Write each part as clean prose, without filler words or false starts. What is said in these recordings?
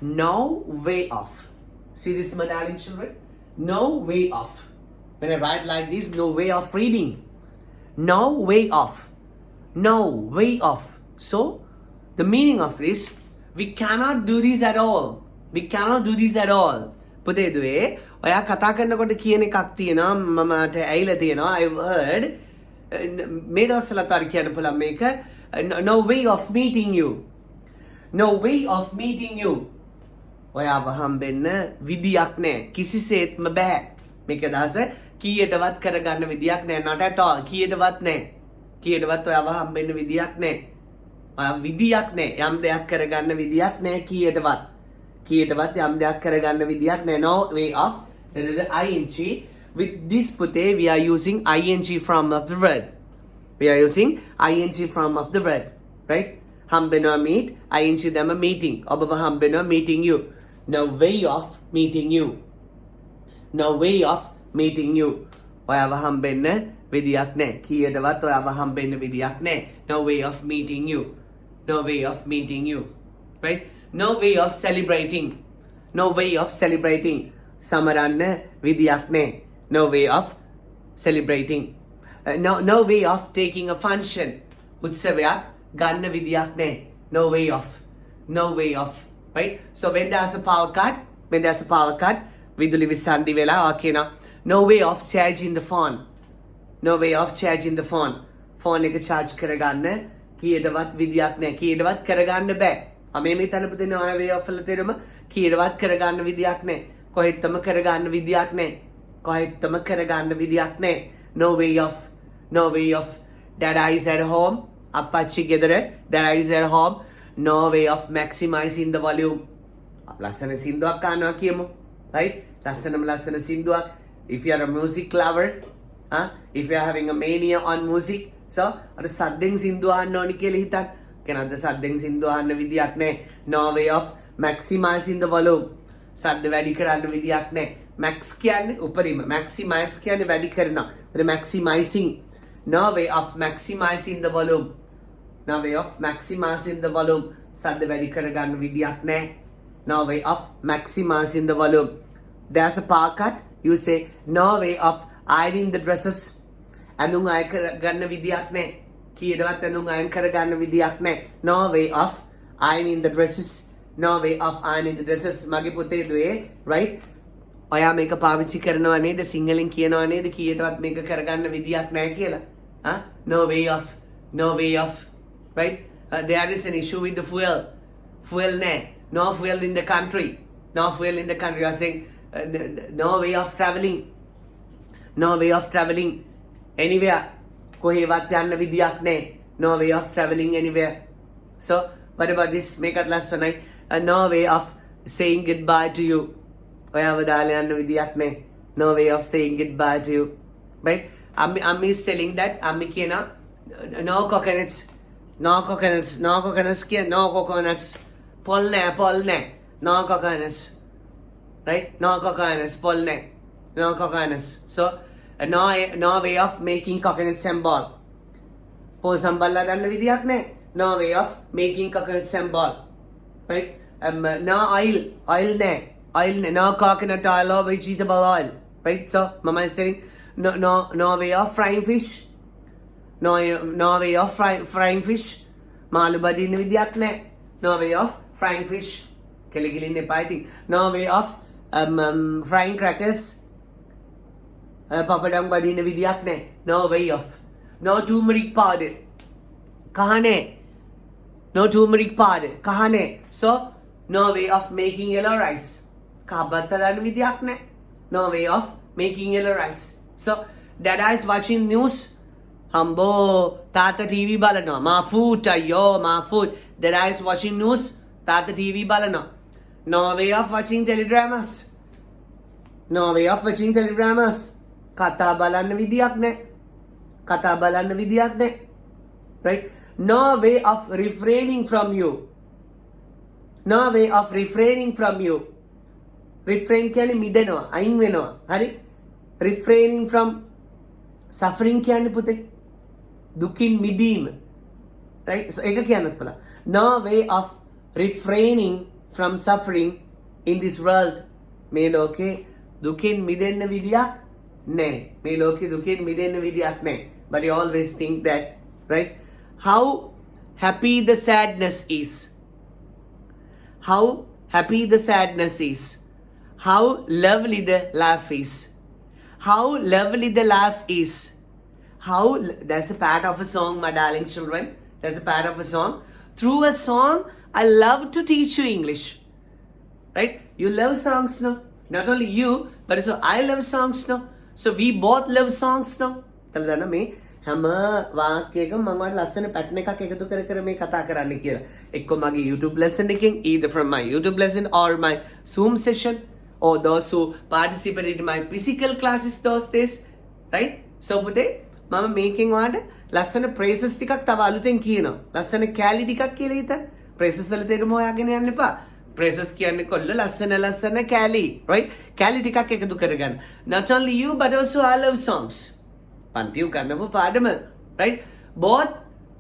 No way off. See this, my darling children? No way off. When I write like this, no way of reading. No way off. No way off. So, the meaning of this, we cannot do this at all. We cannot do this at all. පුතේ දුවේ ඔයා කතා කරනකොට කියන එකක් තියෙනවා මමට ඇවිල්ලා තියෙනවා I've heard මේ දවස්වලත් අර කියන්න පුළුවන් මේක no way of meeting you. No way of meeting you. ඔයාව හම්බෙන්න විදියක් නැහැ. කිසිසේත්ම බෑ. මේක දහස කීයටවත් කරගන්න විදියක් නැහැ. not at all. කීයටවත් නැහැ. කීයටවත් ඔයාව හම්බෙන්න විදියක් නැහැ. ඔයා විදියක් නැහැ. යම් දෙයක් කරගන්න විදියක් නැහැ කීයටවත්. කීයටවත් යම් දෙයක් කරගන්න විදියක් නැහැ. No way of ing. With this පුතේ we are using ing form of the word. We are using ing form of the word. Right? හම්බෙනවා meet ing දැම meeting. ඔබව හම්බෙනවා meeting you. No way of meeting you. No way of meeting you. ඔයාව හම්බෙන්න විදියක් නැහැ. කීයටවත් ඔයාව හම්බෙන්න විදියක් නැහැ. No way of meeting you. No way of meeting you. Right? No way of celebrating. No way of celebrating. සමරන්න විදියක් නැහැ. No way of celebrating. No way of taking a function. උත්සවයක් ගන්න විදියක් නැහැ. No way of. No way of. Right? So when there's a power cut, විදුලි විසන්ධි වෙලා කියනවා no way of charging the phone. No way of charging the phone. phone එක charge කරගන්න කීයටවත් විදියක් නැහැ. කීයටවත් කරගන්න බෑ. මේ තැන පුතේ ඔය way of වල තේරුම කීයටවත් කරගන්න විදියක් නැහැ. කොහෙත්ම කරගන්න විදියක් නැහැ. කොහෙත්ම කරගන්න විදියක් නැහැ. No way of. No way of. Dada is at home. අප්පච්චි ගෙදර. Dada is at home. No way of maximizing the volume. ලස්සන සින්දුවක් අහනවා කියමු. Right? ලස්සන සින්දුවක්. If you are a music lover, if you are having a mania on music, so අර සද්දෙන් සින්දුව අහන්න ඕනි කියලා හිතන්න. කෙනාද සද්දෙන් සින්දුව අහන්න විදියක් නැහැ. No way of maximizing the volume. සද්ද වැඩි කරන්න විදියක් නැහැ. max කියන්නේ උපරිම. maximize කියන්නේ වැඩි කරනවා. ඒතර maximizing. No way of maximizing the volume. No way of maximizing the volume. සද්ද වැඩි කරගන්න විදියක් නැහැ. No way of maximizing the volume. There's a power cut. You say no way of ironing the dresses. ඇඳුම් අය කරගන්න විදියක් නැහැ. කීයටවත් ඇඳුම් අයන් කරගන්න විදියක් නැහැ. No way of ironing the dresses. No way of ironing the dresses. මගේ පුතේ දුවේ right? ඔයා මේක පාවිච්චි කරනවා නේද? සිංහලෙන් කියනවා නේද? කීයටවත් මේක කරගන්න විදියක් නැහැ කියලා. No way of. No way of. Right? There is an issue with the fuel. Fuel නැහැ. No fuel in the country. No fuel in the country. You are saying no way of traveling. No way of traveling anywhere. කොහෙවත් යන්න විදියක් නැහැ. No way of traveling anywhere. So what about this? මේකත් ලස්සනයි. No way of saying goodbye to you. ඔයාව දාලා යන්න විදියක් නැහැ. No way of saying goodbye to you. Right? Ammi is telling that Ammi කියනවා no coconuts. No coconuts. No coconuts කියන no coconuts. පොල් නැහැ. No coconuts. Right? No coconuts. පොල් නැහැ. No coconuts. So no way of making coconut symbol. පොල් සම්බල්ලා ගන්න විදියක් නැහැ. No way of making coconut symbol. Right? No oil. Oil නැහැ. No coconut oil or vegetable oil. Right? So mama is saying no way of frying fish. No way of frying fish. මාළු බදින්න විදියක් නැහැ. No way of frying fish. කෙලිගිලින්න එපා ඉතින්. No way of frying crackers. Papadam බදින්න විදියක් නැහැ. No way of. No turmeric powder. කහනේ. No turmeric powder. කහනේ. So no way of making yellow rice. කහබත්ත දාන්න විදියක් නැහැ. No way of making yellow rice. So dada is watching news. හම්බෝ තාත්තා TV බලනවා. my food අයියෝ my food. Dada is watching news. තාත්තා TV බලනවා. No way of watching teledramas. No way of watching teledramas. කතා බලන්න විදියක් නැහැ. කතා බලන්න විදියක් නැහැ. Right? No way of refraining from you. No way of refraining from you. Refrain කියන්නේ මිදෙනවා, අයින් වෙනවා. හරි? Refraining from suffering කියන්නේ පුතේ දුකින් මිදීම. Right? So ඒක කියන්නත් බලන්න. No way of refraining from suffering in this world. මේ ලෝකේ දුකින් මිදෙන්න විදියක් නැහැ. මේ ලෝකේ දුකින් මිදෙන්න විදියක් නැහැ. But you always think that, right? How happy the sadness is. How happy the sadness is. How lovely the laugh is. How lovely the laugh is. That's a part of a song, my darling children. That's a part of a song. Through a song, I love to teach you English. Right? You love songs now. Not only you, but also I love songs now. So we both love songs now. තලදන්න මේ හැම වාක්‍යයකම මම වල ලස්සන pattern එකක් එකතු කර කර මේ කතා කරන්න කියලා. එක්ක මගේ YouTube lesson එකෙන්, either from my YouTube lesson or my Zoom session, or those who participated in my physical classes those days. Right? So පුතේ මම මේකෙන් වාට ලස්සන phrases ටිකක් තව අලුතෙන් කියනවා. ලස්සන කැලි ටිකක් කියලා හිතන්න. phrases වල තේරුම හොයාගෙන යන්න එපා. phrases කියන්නේ කොල්ල ලස්සන කැලි, right? කැලි ටිකක් එකතු කරගන්න. Not only you but also I love songs. පන්ති උගන්නපු පාඩම, right? Both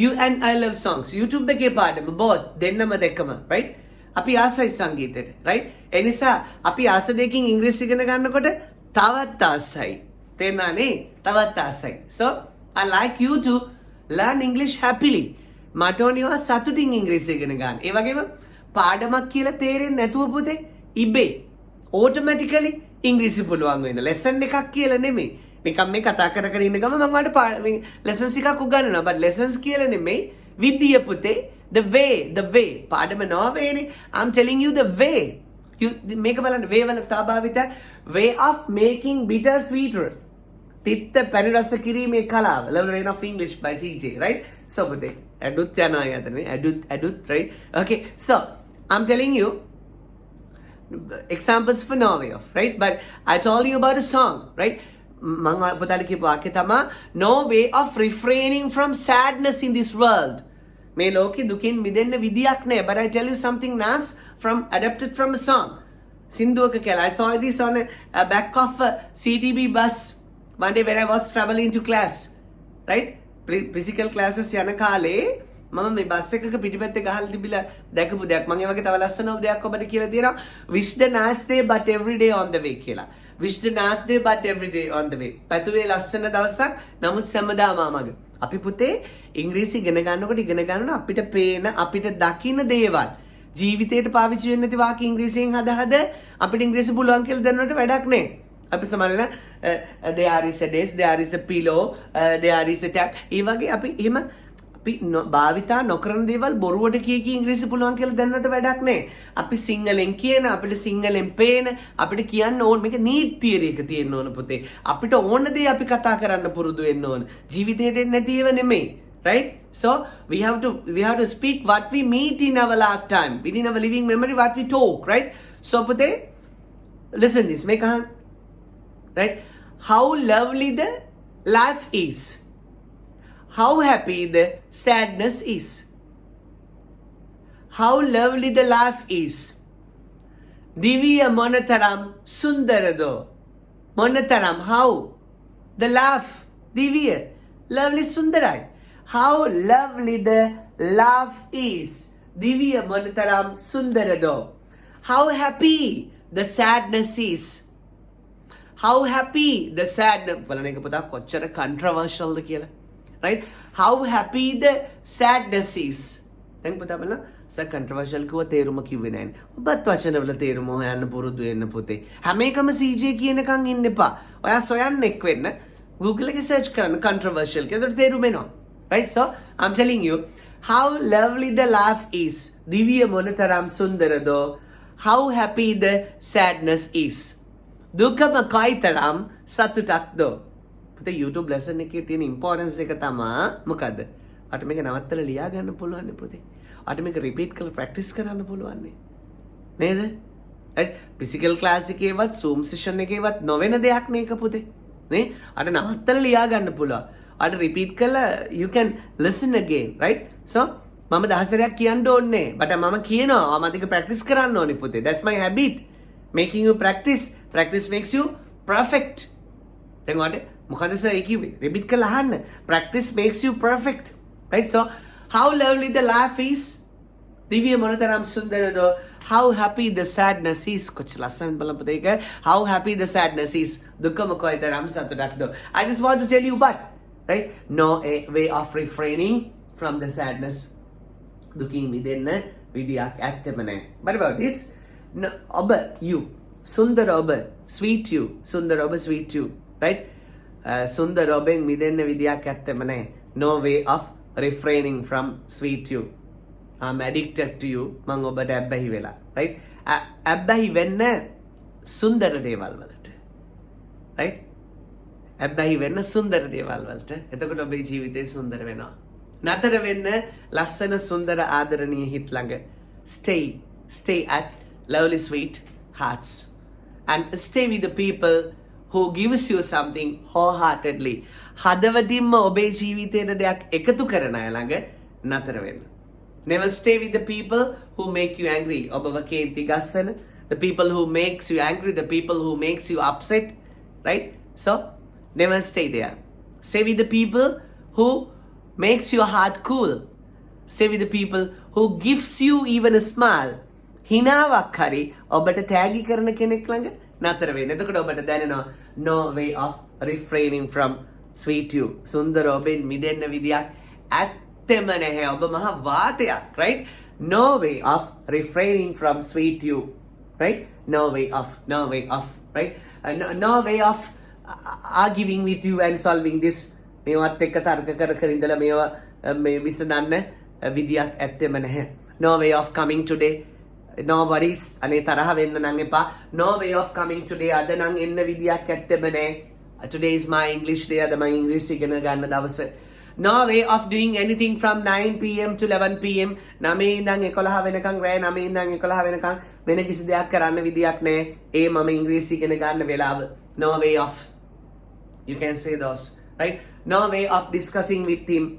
you and I love songs. YouTube එකේ පාඩම both දෙන්නම දෙකම, right? අපි ආසයි සංගීතයට, right? ඒ නිසා අපි ආස දෙකකින් ඉංග්‍රීසි ඉගෙන ගන්නකොට තවත් ආසයි. තේරුණානේ? තවත් ආසයි. So I like you to learn English happily. මට ඕනිවා සතුටින් ඉංග්‍රීසි ඉගෙන ගන්න. ඒ වගේම පාඩමක් කියලා තේරෙන්නේ නැතුව පුතේ ඉබේ automatically ඉංග්‍රීසි පුළුවන් වෙන්න. lesson එකක් කියලා නෙමෙයි. නිකම් මේ කතා කර කර ඉන්න ගම මම ඔයාලට lessons එකක් උගන්වනවා. but lessons කියලා නෙමෙයි. විද්‍ය පුතේ the way පාඩම නොවේනේ. I'm telling you the way. මේක බලන්න way වල තාභාවිත way of making bitter sweeter. තිත්ත පැණි රස කිරීමේ කලාව. Learning of English by CJ, right? So පුතේ අඩුත් යනවා යතනේ. අඩුත්, right? Okay. So I'm telling you examples for Norway of, right? But I told you about a song, right? මම පුතාට කියපු වාක්‍ය තමයි no way of refraining from sadness in this world. මේ ලෝකෙ දුකින් මිදෙන්න විදියක් නැහැ. But I tell you something nice from adapted from a song. සින්දුවක කියලා. I saw this on a back of a CTB bus one day when I was traveling to class, right? Physical classes යන කාලේ මම මේ bus එකක පිටිපැත්තේ ගහලා තිබිලා දැකපු දෙයක්. මම ඒ වගේ තව ලස්සන දෙයක් ඔබට කියලා තියෙනවා. Wish the nice day but every day on the way කියලා. Wish the nice day but every day on the way. පැතුවේ ලස්සන දවසක් නමුත් සෑමදාම ආමග. අපි පුතේ ඉංග්‍රීසි ඉගෙන ගන්නකොට අපිට පේන අපිට දකින්න දේවල් ජීවිතේට පාවිච්චි වෙන්නේ නැති වාක්‍ය ඉංග්‍රීසියෙන් හද අපිට ඉංග්‍රීසි පුළුවන් කියලා දැනනකොට වැඩක් නැහැ. අපි සමහරවිට there is a desk, there is a pillow, there is a tap. ඒ වගේ අපි එහෙම අපි භාවිතා නොකරන දේවල් බොරුවට කී ඉංග්‍රීසි පුළුවන් කියලා දැනනට වැඩක් නැහැ. අපි සිංහලෙන් කියන, අපිට සිංහලෙන් පේන, අපිට කියන්න ඕන මේක නීට් තියරි එක තියෙන්න ඕන පුතේ. අපිට ඕන දේ අපි කතා කරන්න පුරුදු වෙන්න ඕන. ජීවිතේට නැති ඒවා නෙමෙයි. Right? So we have to speak what we meet in our lifetime, within our living memory, what we talk, right? So putte, listen this, make a right? How lovely the life is. How happy the sadness is. How lovely the life is. Diviya monataram sundarado. Monataram, how? The laugh. Diviya. Lovely sundarai. How lovely the laugh is. Diviya monataram sundarado. How happy the sadness is. How happy the sadness. බලන්න එක පුතා කොච්චර controversial ද කියලා. Right? How happy the sadness is. දැන් පුතා බලන්න controversial කිව්ව තේරුම කිව්වේ නැහැ. ඔබත් වචනවල තේරුම හොයන්න පුරුදු වෙන්න පුතේ. හැම එකම CJ කියනකන් ඉන්න එපා. ඔයා සොයන්නෙක් වෙන්න. Google එකේ search කරන්න controversial කියලා ඒකට තේරුම එනවා. Right? So I'm telling you how lovely the laugh is. Diviya monataram sundarado. How happy the sadness is. දුකම කයිතරම් සතුටක්ද. පුතේ YouTube lesson එකේ තියෙන importance එක තමයි මොකද්ද? අට මේක නවත්තලා ලියා ගන්න පුළුවන් නේ පුතේ. අට මේක repeat කරලා practice කරන්න පුළුවන් නේ. නේද? right? Physical class එකේවත් Zoom session එකේවත් නොවන දෙයක් නේ ඒක පුතේ. නේ? අට නවත්තලා ලියා ගන්න පුළුවන්. අට repeat කරලා you can listen again, right? So මම දහසරයක් කියන්න ඕනේ. but මම කියනවා මම ටික practice කරන්න ඕනේ පුතේ. That's my habit. Making you practice. Practice makes you perfect. Then what? Mukhadisa ekiwe. Repeat kala ahanna. Practice makes you perfect. Right? So, how lovely the laugh is. Divya monataram sundarado. how happy the sadness is. කොච්චර ලස්සනද බලන්න පුතේ ඒක. How happy the sadness is. දුකම කොයිතරම් සතුටක්ද. I just want to tell you but, right? No a way of refraining from the sadness. දුකින් මිදෙන්න විදියක් ඇත්තෙම නැහැ. What about this? No, ඔබ you. සුන්දර ඔබ. Sweet you. සුන්දර ඔබ sweet you. Right? සුන්දර ඔබෙන් මිදෙන්න විදියක් ඇත්තෙම නැහැ. No way of refraining from sweet you. I'm addicted to you. මං ඔබට ඇබ්බැහි වෙලා. Right? ඇබ්බැහි වෙන්න සුන්දර දේවල් වලට. Right? ඇබ්බැහි වෙන්න සුන්දර දේවල් වලට. එතකොට ඔබේ ජීවිතේ සුන්දර වෙනවා. නතර වෙන්න ලස්සන සුන්දර ආදරණීය හිත් ළඟ. Stay at lovely sweet hearts. And stay with the people who gives you something wholeheartedly. හදවතින්ම ඔබේ ජීවිතේට දෙයක් එකතු කරන අය ළඟ නතර වෙන්න. Never stay with the people who make you angry. ඔබව කේන්ති ගස්සන, the people who makes you angry, the people who makes you upset, right? So, never stay there. Stay with the people who makes your heart cool. Stay with the people who gives you even a smile. හිනාවක් හරි ඔබට තෑගි කරන කෙනෙක් ළඟ නතර වෙන්න. එතකොට ඔබට දැනෙනවා no way of refraining from sweet you. සුන්දර ඔබෙන් මිදෙන්න විදියක් ඇත්තෙම නැහැ. ඔබ මහා වාතයක්, right? No way of refraining from sweet you, right? No way of, right? No way of arguing with you and solving this. මේවත් එක්ක තර්ක කර ඉඳලා මේවා මේ විසඳන්න විදියක් ඇත්තෙම නැහැ. No way of coming today. No worries. අනේ තරහ වෙන්න නම් එපා. No way of coming today. අද නම් එන්න විදියක් ඇත්තෙම නැහැ. Today is my English day. අද මම ඉංග්‍රීසි ඉගෙන ගන්න දවස. No way of doing anything from 9 p.m. to 11 p.m. 9 ඉඳන් 11 වෙනකන් රෑ 9 ඉඳන් 11 වෙනකන් වෙන කිසි දෙයක් කරන්න විදියක් නැහැ. ඒ මම ඉංග්‍රීසි ඉගෙන ගන්න වෙලාව. No way of. You can say those, right? No way of discussing with him.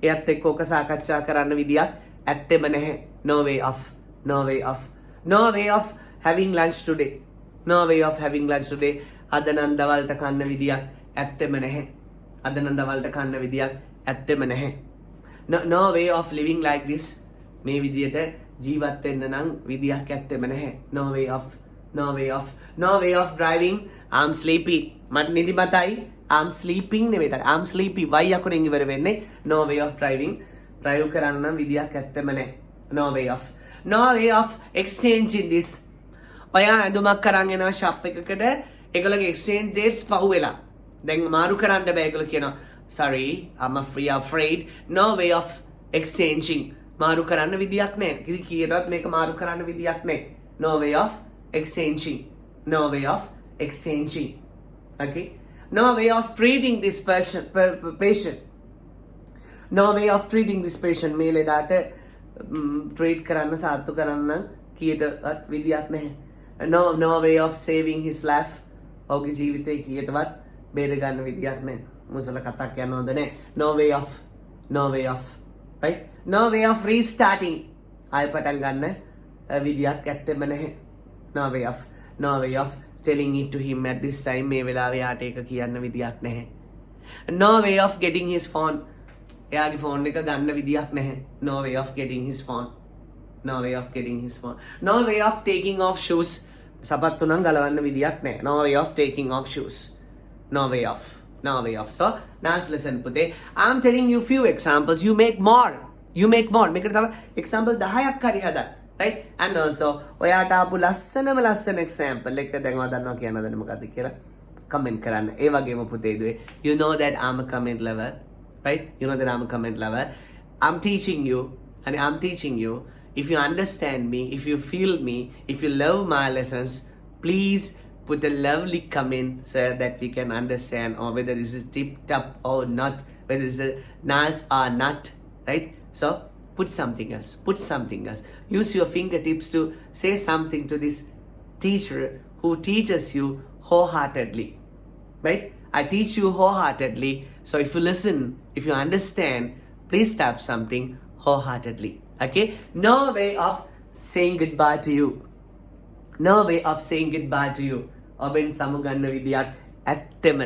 එයත් එක්ක ඔක සාකච්ඡා කරන්න විදියක් ඇත්තෙම නැහැ. No way of. No way of. No way of having lunch today. No way of having lunch today. අද නම් දවල්ට කන්න විදියක් ඇත්තෙම නැහැ. අද නම් දවල්ට කන්න විදියක් ඇත්තෙම නැහැ. No way of living like this. මේ විදියට ජීවත් වෙන්න නම් විදියක් ඇත්තෙම නැහැ. No way of. No way of. No way of driving. I'm sleepy. මට නිදිමතයි. I'm sleeping නෙවෙයි. I'm sleepy. why යකුණෙන් ඉවර වෙන්නේ. No way of driving. drive කරන්න නම් විදියක් ඇත්තෙම නැහැ. No way of. No way of exchanging this. ඔයා ඇඳුමක් කරන් එනවා shop එකකට ඒගොල්ලෝගේ exchange dates පහුවෙලා. දැන් මාරු කරන්න බෑ ඒගොල්ලෝ කියනවා sorry I'm afraid. No way of exchanging. මාරු කරන්න විදියක් නැහැ. කිසි කීයටවත් මේක මාරු කරන්න විදියක් නැහැ. No way of exchanging. No way of exchanging. Okay? No way of treating this patient. No way of treating this patient. මේ ලෙඩාට treat කරන්න සාත්තු කරන්න කීයටවත් විදියක් නැහැ. No way of saving his life. ඔහුගේ ජීවිතේ කීයටවත් බේර ගන්න විදියක් නැහැ. මුසල කතාවක් යන්න හොඳ නැහැ. No way of. No way of. Right? No way of restarting. ආයෙ පටන් ගන්න විදියක් ඇත්තෙම නැහැ. No way of. No way of telling it to him at this time. මේ වෙලාවේ යාට ඒක කියන්න විදියක් නැහැ. No way of getting his phone. එයාගේ ෆෝන් එක ගන්න විදියක් නැහැ. No way of getting his phone. No way of getting his phone. No way of taking off shoes. සපත්තු නම් ගලවන්න විදියක් නැහැ. No way of taking off shoes. No way of. No way of. So, nice lesson පුතේ. I'm telling you few examples. You make more. මේකට තව example 10ක් හරි හදන්න. Right? And also, ඔයාට ආපු ලස්සන example එක දැන් ඔයා දන්නවා කියන්න දන්නේ මොකද්ද කියලා comment කරන්න. ඒ වගේම පුතේ දුවේ. You know that I'm a comment lover. Right? You know that I'm a comment lover. I'm teaching you. If you understand me, if you feel me, if you love my lessons, please put a lovely comment so that we can understand or whether this is tip top or not, whether this is nice or not, right? So put something else. Use your fingertips to say something to this teacher who teaches you wholeheartedly, right? I teach you wholeheartedly. So if you listen, if you understand, please tap something wholeheartedly. Okay? No way of saying goodbye to you. No way of saying goodbye to you. ඔබෙන් සමුගන්න විදියක් ඇත්තෙම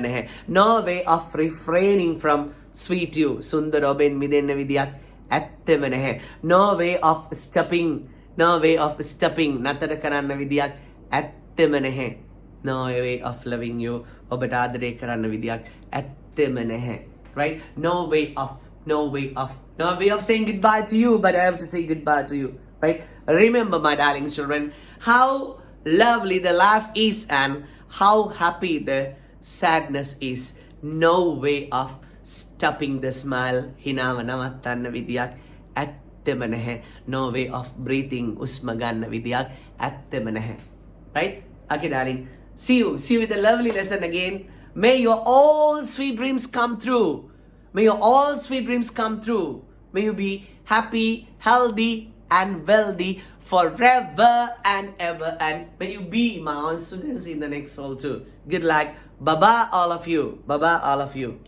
නැහැ. No way of refraining from sweet you. සුන්දර ඔබෙන් මිදෙන්න විදියක් ඇත්තෙම නැහැ. No way of stopping. No way of stopping. නතර කරන්න විදියක් ඇත්තෙම නැහැ. No way of loving you. ඔබට ආදරය කරන්න විදියක් ඇත්තෙම නැහැ. Right? No way of. No way of. No way of saying goodbye to you, but I have to say goodbye to you. Right? Remember, my darling children, how lovely the life is and how happy the sadness is. No way of stopping the smile. හිනාව නවත්තන්න විදියක් ඇත්තෙම නැහැ. No way of breathing. උස්ම ගන්න විදියක් ඇත්තෙම නැහැ. Right? Okay, darling. See you with a lovely lesson again. May your all sweet dreams come true. May your all sweet dreams come true. May you be happy, healthy, and wealthy forever and ever. And may you be my own students in the next soul too. Good luck. Bye-bye, all of you. Bye-bye, all of you.